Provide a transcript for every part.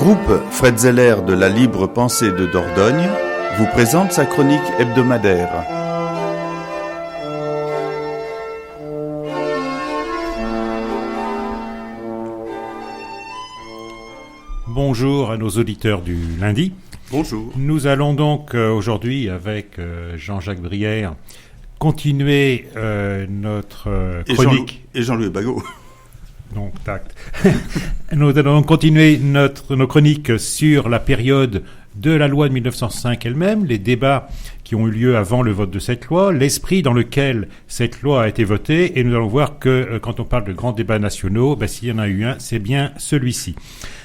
groupe Fred Zeller de la Libre Pensée de Dordogne vous présente sa chronique hebdomadaire. Bonjour à nos auditeurs du lundi. Bonjour. Nous allons donc aujourd'hui avec Jean-Jacques Brière continuer notre chronique. Et Jean-Louis Bagot. Donc, tact. Nous allons continuer nos chroniques sur la période de la loi de 1905 elle-même, les débats qui ont eu lieu avant le vote de cette loi, l'esprit dans lequel cette loi a été votée, et nous allons voir que quand on parle de grands débats nationaux, s'il y en a eu un, c'est bien celui-ci.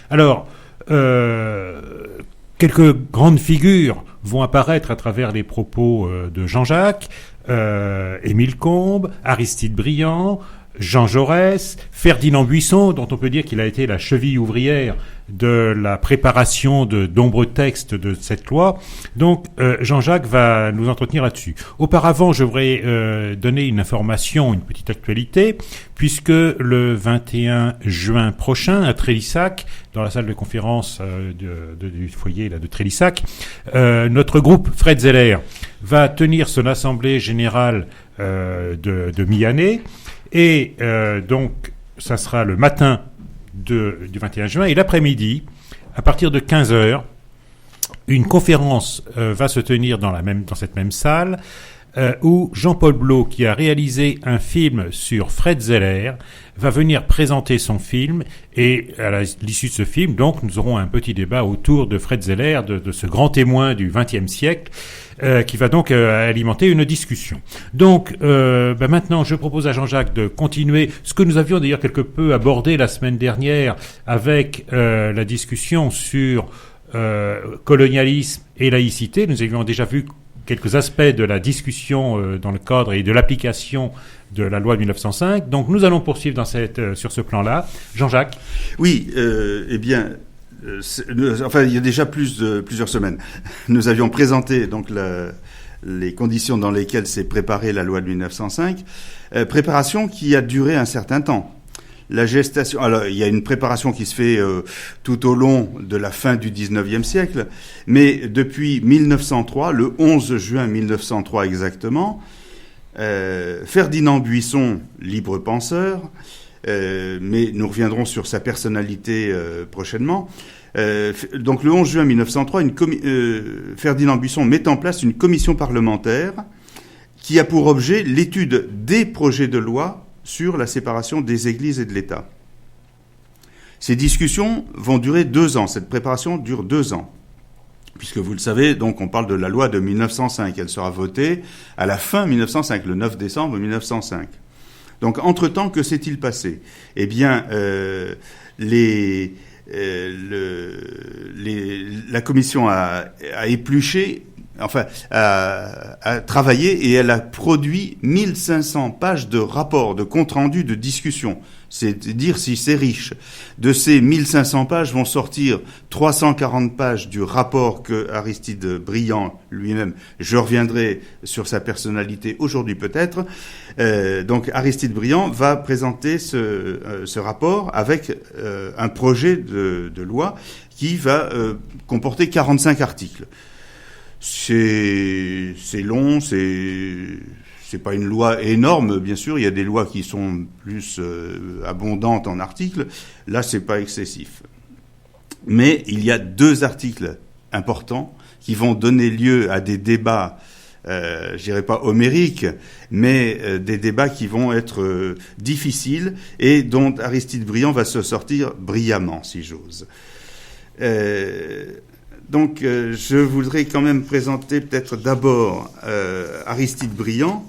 Alors, quelques grandes figures vont apparaître à travers les propos de Jean-Jacques, Émile Combes, Aristide Briand, Jean Jaurès, Ferdinand Buisson, dont on peut dire qu'il a été la cheville ouvrière de la préparation de nombreux textes de cette loi. Donc, Jean-Jacques va nous entretenir là-dessus. Auparavant, je voudrais donner une information, une petite actualité, puisque le 21 juin prochain, à Trélissac, dans la salle de conférence du foyer de Trélissac, notre groupe Fred Zeller va tenir son assemblée générale de mi-année. Et donc, ça sera le matin du 21 juin. Et l'après-midi, à partir de 15h, une conférence va se tenir dans cette même salle où Jean-Paul Blot, qui a réalisé un film sur Fred Zeller, va venir présenter son film. Et à l'issue de ce film, donc, nous aurons un petit débat autour de Fred Zeller, de ce grand témoin du XXe siècle, qui va donc alimenter une discussion. Donc, maintenant, je propose à Jean-Jacques de continuer ce que nous avions d'ailleurs quelque peu abordé la semaine dernière avec la discussion sur colonialisme et laïcité. Nous avions déjà vu quelques aspects de la discussion dans le cadre et de l'application de la loi de 1905. Donc, nous allons poursuivre sur ce plan-là. Jean-Jacques. Oui, il y a déjà plusieurs semaines, nous avions présenté donc les conditions dans lesquelles s'est préparée la loi de 1905, préparation qui a duré un certain temps. La gestation, alors il y a une préparation qui se fait tout au long de la fin du 19e siècle, mais depuis 1903, le 11 juin 1903 exactement, Ferdinand Buisson, libre penseur, mais nous reviendrons sur sa personnalité prochainement. Donc le 11 juin 1903, Ferdinand Buisson met en place une commission parlementaire qui a pour objet l'étude des projets de loi sur la séparation des églises et de l'État. Ces discussions vont durer 2 ans. Cette préparation dure 2 ans. Puisque vous le savez, donc on parle de la loi de 1905. Elle sera votée à la fin 1905, le 9 décembre 1905. Donc, entre-temps, que s'est-il passé ? Eh bien, la commission a épluché, a travaillé, et elle a produit 1500 pages de rapports, de comptes-rendus, de discussions. C'est dire si c'est riche. De ces 1500 pages vont sortir 340 pages du rapport que Aristide Briand lui-même, je reviendrai sur sa personnalité aujourd'hui peut-être, donc Aristide Briand va présenter ce rapport avec un projet de loi qui va comporter 45 articles. C'est long, c'est pas une loi énorme, bien sûr. Il y a des lois qui sont plus abondantes en articles. Là, c'est pas excessif. Mais il y a 2 articles importants qui vont donner lieu à des débats, je dirais pas homériques, mais des débats qui vont être difficiles et dont Aristide Briand va se sortir brillamment, si j'ose. Donc, je voudrais quand même présenter peut-être d'abord Aristide Briand,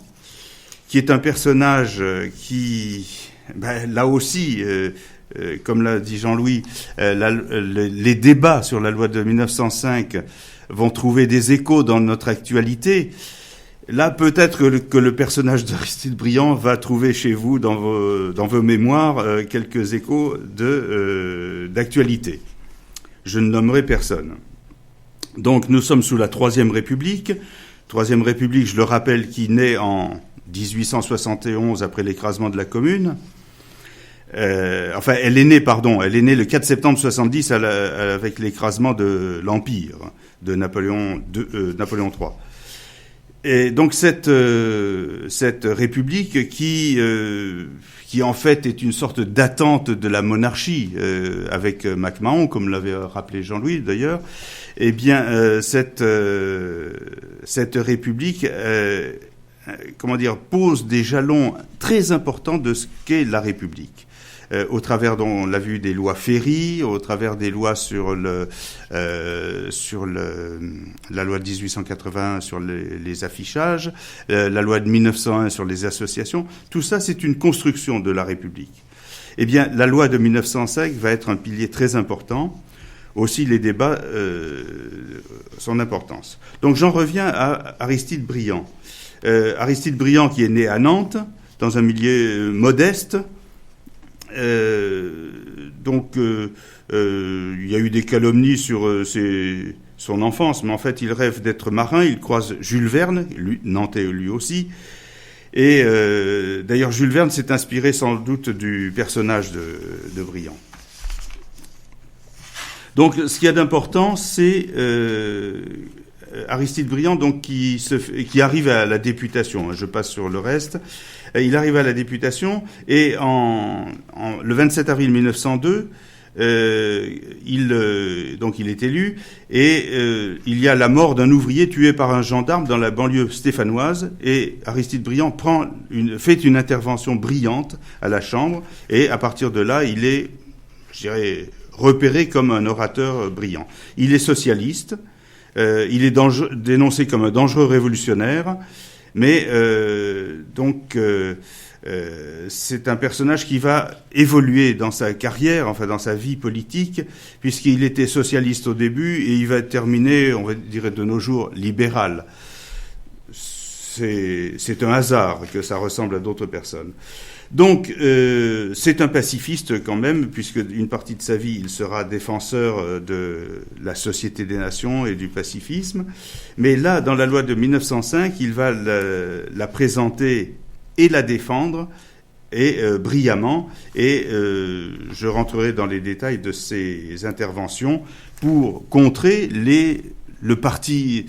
qui est un personnage qui, là aussi, comme l'a dit Jean-Louis, les débats sur la loi de 1905 vont trouver des échos dans notre actualité. Là, peut-être que le personnage d'Aristide Briand va trouver chez vous, dans vos mémoires, quelques échos d'actualité. Je ne nommerai personne. Donc, nous sommes sous la Troisième République. Troisième République, je le rappelle, qui naît en 1871 après l'écrasement de la Commune. elle est née le 4 septembre 70 avec l'écrasement de l'Empire de Napoléon III. Et donc cette république qui en fait est une sorte d'attente de la monarchie avec MacMahon, comme l'avait rappelé Jean-Louis d'ailleurs, eh bien cette république pose des jalons très importants de ce qu'est la République. Au travers, on l'a vu, des lois Ferry, au travers des lois sur la loi de 1880 sur les affichages, la loi de 1901 sur les associations. Tout ça, c'est une construction de la République. Eh bien, la loi de 1905 va être un pilier très important. Aussi, les débats, son importance. Donc, j'en reviens à Aristide Briand. Aristide Briand, qui est né à Nantes, dans un milieu modeste. Il y a eu des calomnies sur son enfance, mais en fait, il rêve d'être marin. Il croise Jules Verne, nantais lui aussi. Et d'ailleurs, Jules Verne s'est inspiré sans doute du personnage de Briand. Donc, ce qu'il y a d'important, c'est Aristide Briand, donc qui arrive à la députation. Je passe sur le reste. Il arrive à la députation et le 27 avril 1902, il est élu et il y a la mort d'un ouvrier tué par un gendarme dans la banlieue stéphanoise et Aristide Briand fait une intervention brillante à la Chambre et à partir de là, il est, je dirais, repéré comme un orateur brillant. Il est socialiste, il est dénoncé comme un dangereux révolutionnaire. Mais c'est un personnage qui va évoluer dans sa carrière, dans sa vie politique, puisqu'il était socialiste au début et il va terminer, on va dire de nos jours, libéral. C'est un hasard que ça ressemble à d'autres personnes. Donc, c'est un pacifiste quand même, puisque une partie de sa vie, il sera défenseur de la Société des Nations et du pacifisme. Mais là, dans la loi de 1905, il va la présenter et la défendre, et brillamment. Et je rentrerai dans les détails de ses interventions pour contrer le parti...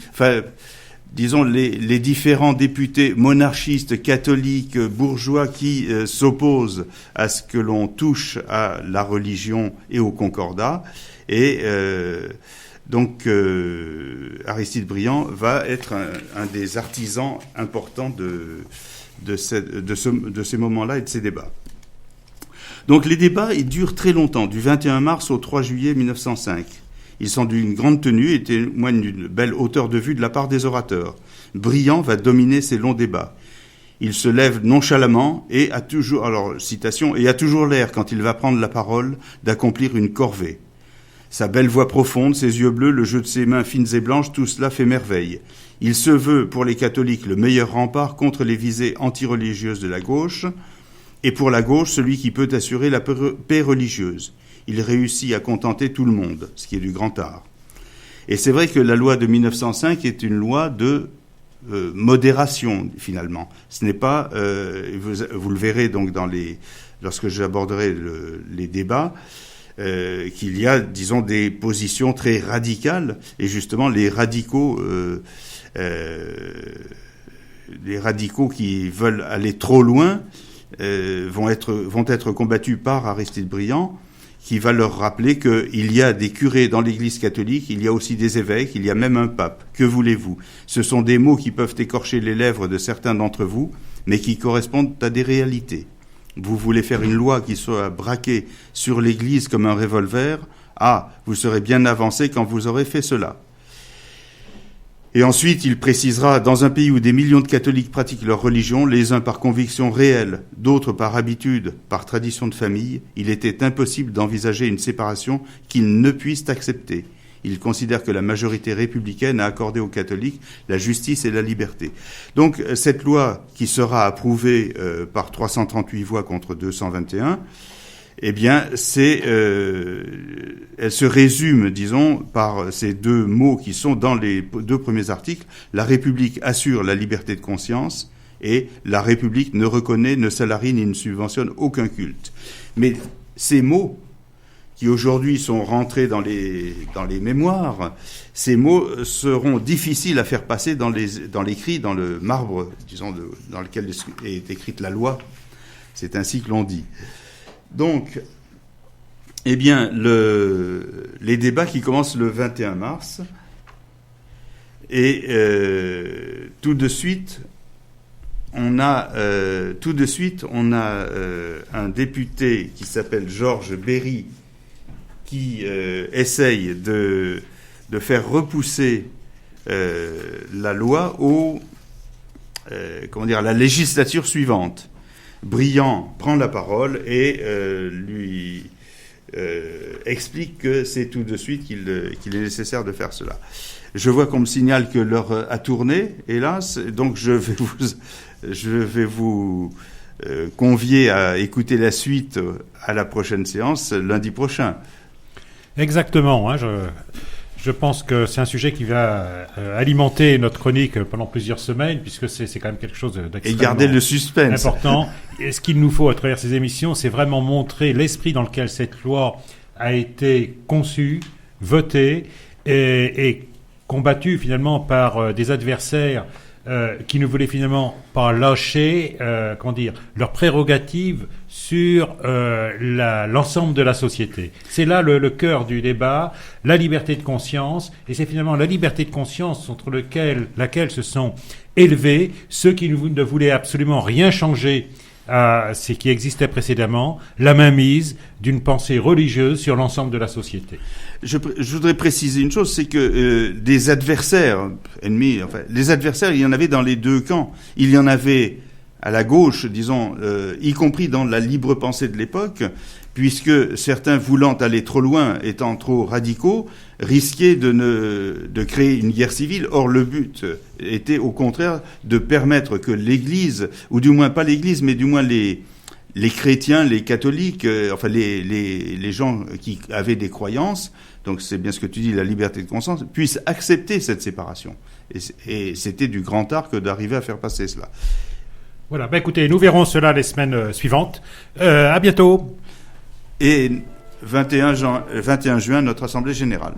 disons, les différents députés monarchistes, catholiques, bourgeois qui s'opposent à ce que l'on touche à la religion et au concordat. Et Aristide Briand va être un des artisans importants de ces moments-là et de ces débats. Donc les débats, ils durent très longtemps, du 21 mars au 3 juillet 1905. Ils sont d'une grande tenue et témoignent d'une belle hauteur de vue de la part des orateurs. Briand va dominer ces longs débats. Il se lève nonchalamment et a toujours, citation, et a toujours l'air, quand il va prendre la parole, d'accomplir une corvée. Sa belle voix profonde, ses yeux bleus, le jeu de ses mains fines et blanches, tout cela fait merveille. Il se veut, pour les catholiques, le meilleur rempart contre les visées antireligieuses de la gauche, et pour la gauche, celui qui peut assurer la paix religieuse. Il réussit à contenter tout le monde, ce qui est du grand art. Et c'est vrai que la loi de 1905 est une loi de modération, finalement. Ce n'est pas, vous le verrez donc lorsque j'aborderai les débats, qu'il y a, disons, des positions très radicales, et justement les radicaux qui veulent aller trop loin vont être combattus par Aristide Briand, qui va leur rappeler qu'il y a des curés dans l'Église catholique, il y a aussi des évêques, il y a même un pape. Que voulez-vous ? Ce sont des mots qui peuvent écorcher les lèvres de certains d'entre vous, mais qui correspondent à des réalités. Vous voulez faire une loi qui soit braquée sur l'Église comme un revolver ? Ah, vous serez bien avancé quand vous aurez fait cela. Et ensuite, il précisera, dans un pays où des millions de catholiques pratiquent leur religion, les uns par conviction réelle, d'autres par habitude, par tradition de famille, il était impossible d'envisager une séparation qu'ils ne puissent accepter. Il considère que la majorité républicaine a accordé aux catholiques la justice et la liberté. Donc, cette loi qui sera approuvée par 338 voix contre 221, eh bien, elle se résume, disons, par ces deux mots qui sont dans les deux premiers articles. La République assure la liberté de conscience et la République ne reconnaît, ne salarie ni ne subventionne aucun culte. Mais ces mots qui aujourd'hui sont rentrés dans les mémoires, ces mots seront difficiles à faire passer dans l'écrit, dans le marbre, disons, dans lequel est écrite la loi. C'est ainsi que l'on dit. Donc, eh bien, les débats qui commencent le 21 mars, et tout de suite, on a un député qui s'appelle Georges Berry, qui essaye de faire repousser la loi à la législature suivante. Briand prend la parole et lui explique que c'est tout de suite qu'il est nécessaire de faire cela. Je vois qu'on me signale que l'heure a tourné, hélas, donc je vais vous convier à écouter la suite à la prochaine séance, lundi prochain. Exactement. Je pense que c'est un sujet qui va alimenter notre chronique pendant plusieurs semaines, puisque c'est quand même quelque chose d'extrêmement et garder le suspense. Important. Et ce qu'il nous faut à travers ces émissions, c'est vraiment montrer l'esprit dans lequel cette loi a été conçue, votée et combattue finalement par des adversaires qui ne voulaient finalement pas lâcher leurs prérogatives sur l'ensemble de la société. C'est là le cœur du débat, la liberté de conscience, et c'est finalement la liberté de conscience contre laquelle se sont élevés ceux qui ne voulaient absolument rien changer à ce qui existait précédemment, la mainmise d'une pensée religieuse sur l'ensemble de la société. Je voudrais préciser une chose, c'est que des adversaires ennemis, les adversaires, il y en avait dans les deux camps. Il y en avait à la gauche, disons, y compris dans la libre pensée de l'époque, puisque certains voulant aller trop loin, étant trop radicaux, risquaient de créer une guerre civile. Or, le but était au contraire de permettre que l'Église, ou du moins pas l'Église, mais du moins les chrétiens, les catholiques, les gens qui avaient des croyances, donc c'est bien ce que tu dis, la liberté de conscience, puissent accepter cette séparation. Et c'était du grand art que d'arriver à faire passer cela. Voilà, écoutez, nous verrons cela les semaines suivantes. À bientôt. Et 21 juin, notre Assemblée Générale.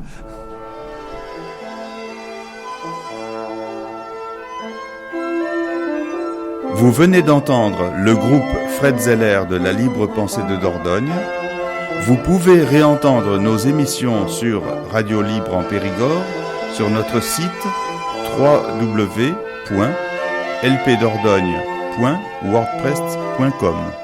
Vous venez d'entendre le groupe Fred Zeller de la Libre Pensée de Dordogne. Vous pouvez réentendre nos émissions sur Radio Libre en Périgord, sur notre site www.lpdordogne.wordpress.com.